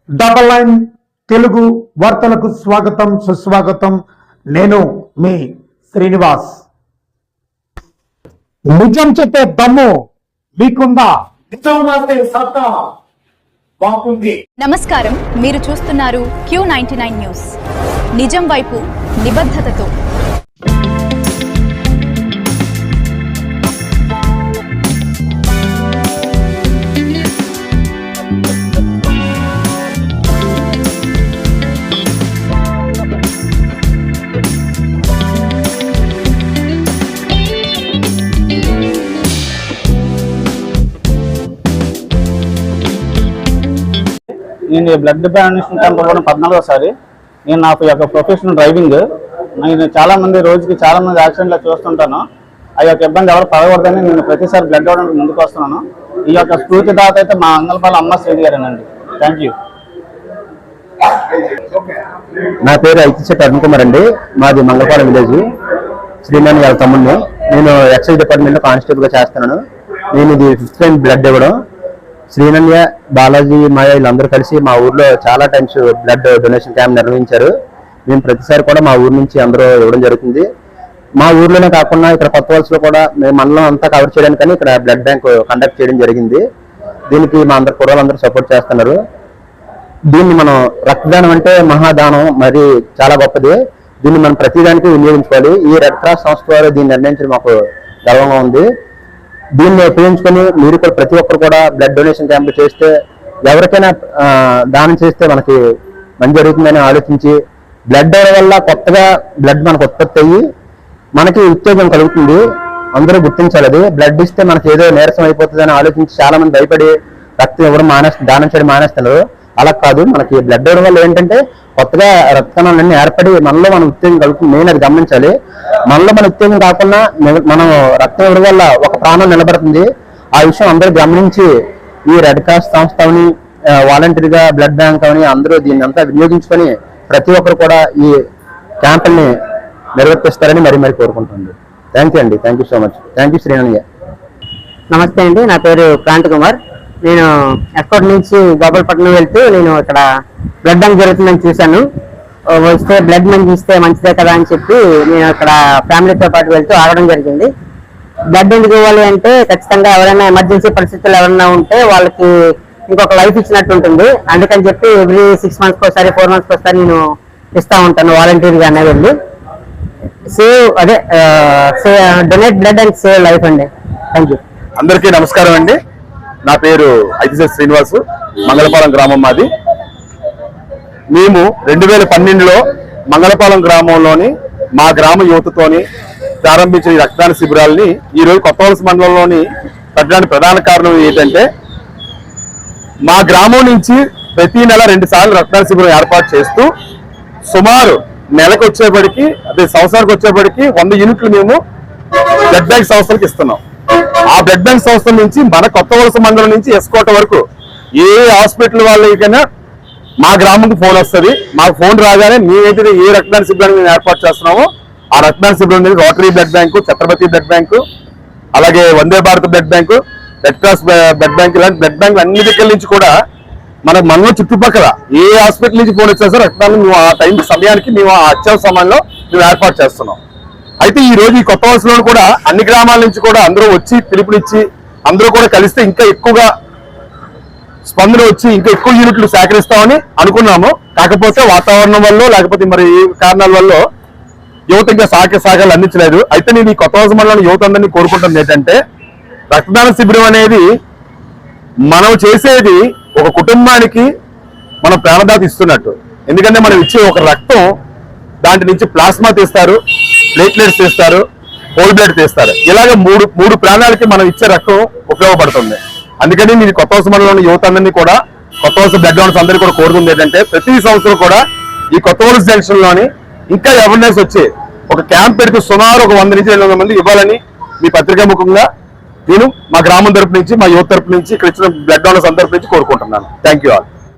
Double line Telugu వార్తలకు స్వాగతం సుస్వాగతం. నేను మీ శ్రీనివాస్. నిజం చెప్పే దమ్ము మీకుందా? నమస్కారం, మీరు చూస్తున్నారు Q99 న్యూస్. నిజం వైపు నిబద్ధతతో. నేను బ్లడ్ డొనేషన్ క్యాంప్ 14సారి. నేను నాకు యొక్క ప్రొఫెషనల్ డ్రైవింగ్. నేను చాలామంది రోజుకి చాలామంది యాక్సిడెంట్లో చూస్తుంటాను. ఆ యొక్క ఇబ్బంది ఎవరు పడకూడదని నేను ప్రతిసారి బ్లడ్ ఇవ్వడానికి ముందుకు వస్తున్నాను. ఈ యొక్క స్ఫూర్తిదాత అయితే మా అంగళపాలెం అమ్మ శ్రీని గారేనండి. Thank you. నా పేరు ఐతిశెట్టి అరుణ్ కుమార్ అండి. మాది మంగళపాలెం విలేజ్. శ్రీనాని గారి తమ్ముడిని. నేను ఎక్సైజ్ డిపార్ట్మెంట్లో కానిస్టేబుల్గా చేస్తున్నాను. నేను ఇది 5th టైం బ్లడ్ ఇవ్వడం. శ్రీనన్య, బాలాజీ, మాయ వీళ్ళందరూ కలిసి మా ఊర్లో చాలా టైమ్స్ బ్లడ్ డొనేషన్ క్యాంప్ నిర్వహించారు. మేము ప్రతిసారి కూడా మా ఊరు నుంచి అందరూ ఇవ్వడం జరుగుతుంది. మా ఊర్లోనే కాకుండా ఇక్కడ కొత్త వలసలో కూడా మేము మండలం అంతా కవర్ చేయడానికి ఇక్కడ బ్లడ్ బ్యాంక్ కండక్ట్ చేయడం జరిగింది. దీనికి మా అందరు కుర్రాళ్ళందరూ సపోర్ట్ చేస్తున్నారు. దీన్ని మనం రక్తదానం అంటే మహాదానం, మరి చాలా గొప్పది. దీన్ని మనం ప్రతిదానికి వినియోగించుకోవాలి. ఈ రెడ్ క్రాస్ సంస్థ వారు దీన్ని నిర్ణయించడం మాకు గర్వంగా ఉంది. దీన్ని ఉపయోగించుకొని మీరు కూడా ప్రతి ఒక్కరు కూడా బ్లడ్ డొనేషన్ క్యాంపులు చేస్తే, ఎవరికైనా దానం చేస్తే మనకి మంచి జరుగుతుందని ఆలోచించి బ్లడ్ వల్ల కొత్తగా బ్లడ్ మనకు ఉత్పత్తి అయ్యి మనకి ఉత్తేజం కలుగుతుంది. అందరూ గుర్తించాలి. అది బ్లడ్ ఇస్తే మనకి ఏదో నీరసం అయిపోతుందని ఆలోచించి చాలా మంది భయపడి రక్తం ఇవ్వడం దానం చేయడం మానేస్తున్నారు. అలా కాదు, మనకి బ్లడ్ ఇవ్వడం వల్ల ఏంటంటే కొత్తగా రక్తనాలన్నీ ఏర్పడి మనలో మన ఉత్తేజం కలుగుతుంది. మెయిన్ అది గమనించాలి. మనలో మన ఉత్తేజం కాకుండా మనం రక్తం ఇవ్వడం వల్ల ఒక ప్రాణం నిలబడుతుంది. ఆ విషయం అందరూ గమనించి ఈ రెడ్ క్రాస్ సంస్థని, వాలంటీర్గా బ్లడ్ బ్యాంక్ అని అందరూ దీన్ని అంతా వినియోగించుకొని ప్రతి ఒక్కరు కూడా ఈ క్యాంపుల్ని నిర్వర్తిస్తారని మరీ కోరుకుంటుంది. థ్యాంక్ యూ అండి. Thank you so much. Thank you Srinaiah. నమస్తే అండి, నా పేరు క్రాంతి కుమార్. నేను ఎక్స్పోర్ట్ నుంచి గోపాలపట్నం వెళ్తూ నేను ఇక్కడ బ్లడ్ బ్యాంక్ జరుగుతుందని చూశాను. వస్తే బ్లడ్ మంచి ఇస్తే మంచిదే కదా అని చెప్పి నేను ఇక్కడ ఫ్యామిలీతో పాటు వెళ్తూ ఆగడం జరిగింది. బ్లడ్ ఎందుకు ఇవ్వాలి అంటే ఖచ్చితంగా ఎవరైనా ఎమర్జెన్సీ పరిస్థితులు ఎవరైనా ఉంటే వాళ్ళకి ఇంకొక లైఫ్ ఇచ్చినట్టు ఉంటుంది. అందుకని చెప్పి ఎవ్రీ 6 months ఒకసారి 4 months ఒకసారి నేను ఇస్తూ ఉంటాను వాలంటీర్గానే వెళ్ళి. Donate blood and save life అండి. Thank you. అందరికీ నమస్కారం అండి. నా పేరు ఐతిశెట్టి శ్రీనివాసు. మంగళపాలెం గ్రామం మాది. మేము 2012లో మంగళపాలెం గ్రామంలోని మా గ్రామ యువతతోని ప్రారంభించిన ఈ రక్తదాన శిబిరాలని ఈరోజు కొత్త వలస మండలంలోని పెట్టడానికి ప్రధాన కారణం ఏంటంటే, మా గ్రామం నుంచి ప్రతి నెల 2 సార్లు రక్తదాన శిబిరం ఏర్పాటు చేస్తూ సుమారు నెలకు వచ్చేప్పటికి, అదే సంవత్సరానికి వచ్చేప్పటికి 100 యూనిట్లు మేము బ్లడ్ బ్యాంక్ సంస్థలకు ఇస్తున్నాం. ఆ బ్లడ్ బ్యాంక్ సంస్థల నుంచి మన కొత్త వలస మండలం నుంచి ఎస్కోట వరకు ఏ హాస్పిటల్ వాళ్ళకైనా మా గ్రామంకి ఫోన్ వస్తుంది. మాకు ఫోన్ రాగానే మేమైతే ఏ రక్తదాన శిబిరాన్ని మేము ఏర్పాటు చేస్తున్నామో ఆ రక్తదాన శిబిరం అనేది Rotary blood bank, Chhatrapati blood bank, అలాగే Vande Bharat blood bank, red cross blood bank, ఇలాంటి బ్లడ్ బ్యాంకులు అన్ని దగ్గర నుంచి కూడా మన మండలం చుట్టుపక్కల ఏ హాస్పిటల్ నుంచి ఫోన్ వచ్చేసరికి రక్తదానం మేము ఆ టైం సమయానికి మేము ఆ అత్యవసర సమయంలో మేము ఏర్పాటు చేస్తున్నాం. అయితే ఈ రోజు ఈ కొత్త వలసలో కూడా అన్ని గ్రామాల నుంచి కూడా అందరూ వచ్చి పిలుపునిచ్చి అందరూ కూడా కలిస్తే ఇంకా ఎక్కువగా స్పందన వచ్చి ఇంకా ఎక్కువ యూనిట్లు సేకరిస్తామని అనుకున్నాము. కాకపోతే వాతావరణం వల్ల లేకపోతే మరి ఏ కారణాల వల్ల యువత ఇంకా సహకారాలు అందించలేదు. అయితే నేను ఈ కొత్త వలస మండలంలో యువత అందరినీ కోరుకుంటుంది ఏంటంటే, రక్తదాన శిబిరం అనేది మనం చేసేది ఒక కుటుంబానికి మనం ప్రాణదాత ఇస్తున్నట్టు. ఎందుకంటే మనం ఇచ్చే ఒక రక్తం దాంట్ నుంచి ప్లాస్మా తీస్తారు, ప్లేట్లెట్స్ తీస్తారు, హోల్ బ్లడ్ తీస్తారు. ఇలాగ మూడు ప్రాణాలకి మనం ఇచ్చే రక్తం ఉపయోగపడుతుంది. అందుకని నేను కొత్త వలస మండలంలోని యువత అందరినీ కూడా, కొత్త వలస బ్లడ్ డోనర్స్ అందరికీ కూడా కోరుకుంది ఏంటంటే, ప్రతి సంవత్సరం కూడా ఈ కొత్త వలస జంక్షన్ లోని ఇంకా అవేర్నెస్ వచ్చి ఒక క్యాంప్ పెడితే సుమారు ఒక 100 నుంచి 200 మంది ఇవ్వాలని మీ పత్రికా ముఖంగా నేను మా గ్రామం తరపు నుంచి, మా యువత తరపు నుంచి, ఇక్కడ ఇచ్చిన బ్లడ్ డోనర్స్ అందరి నుంచి కోరుకుంటున్నాను. Thank you all.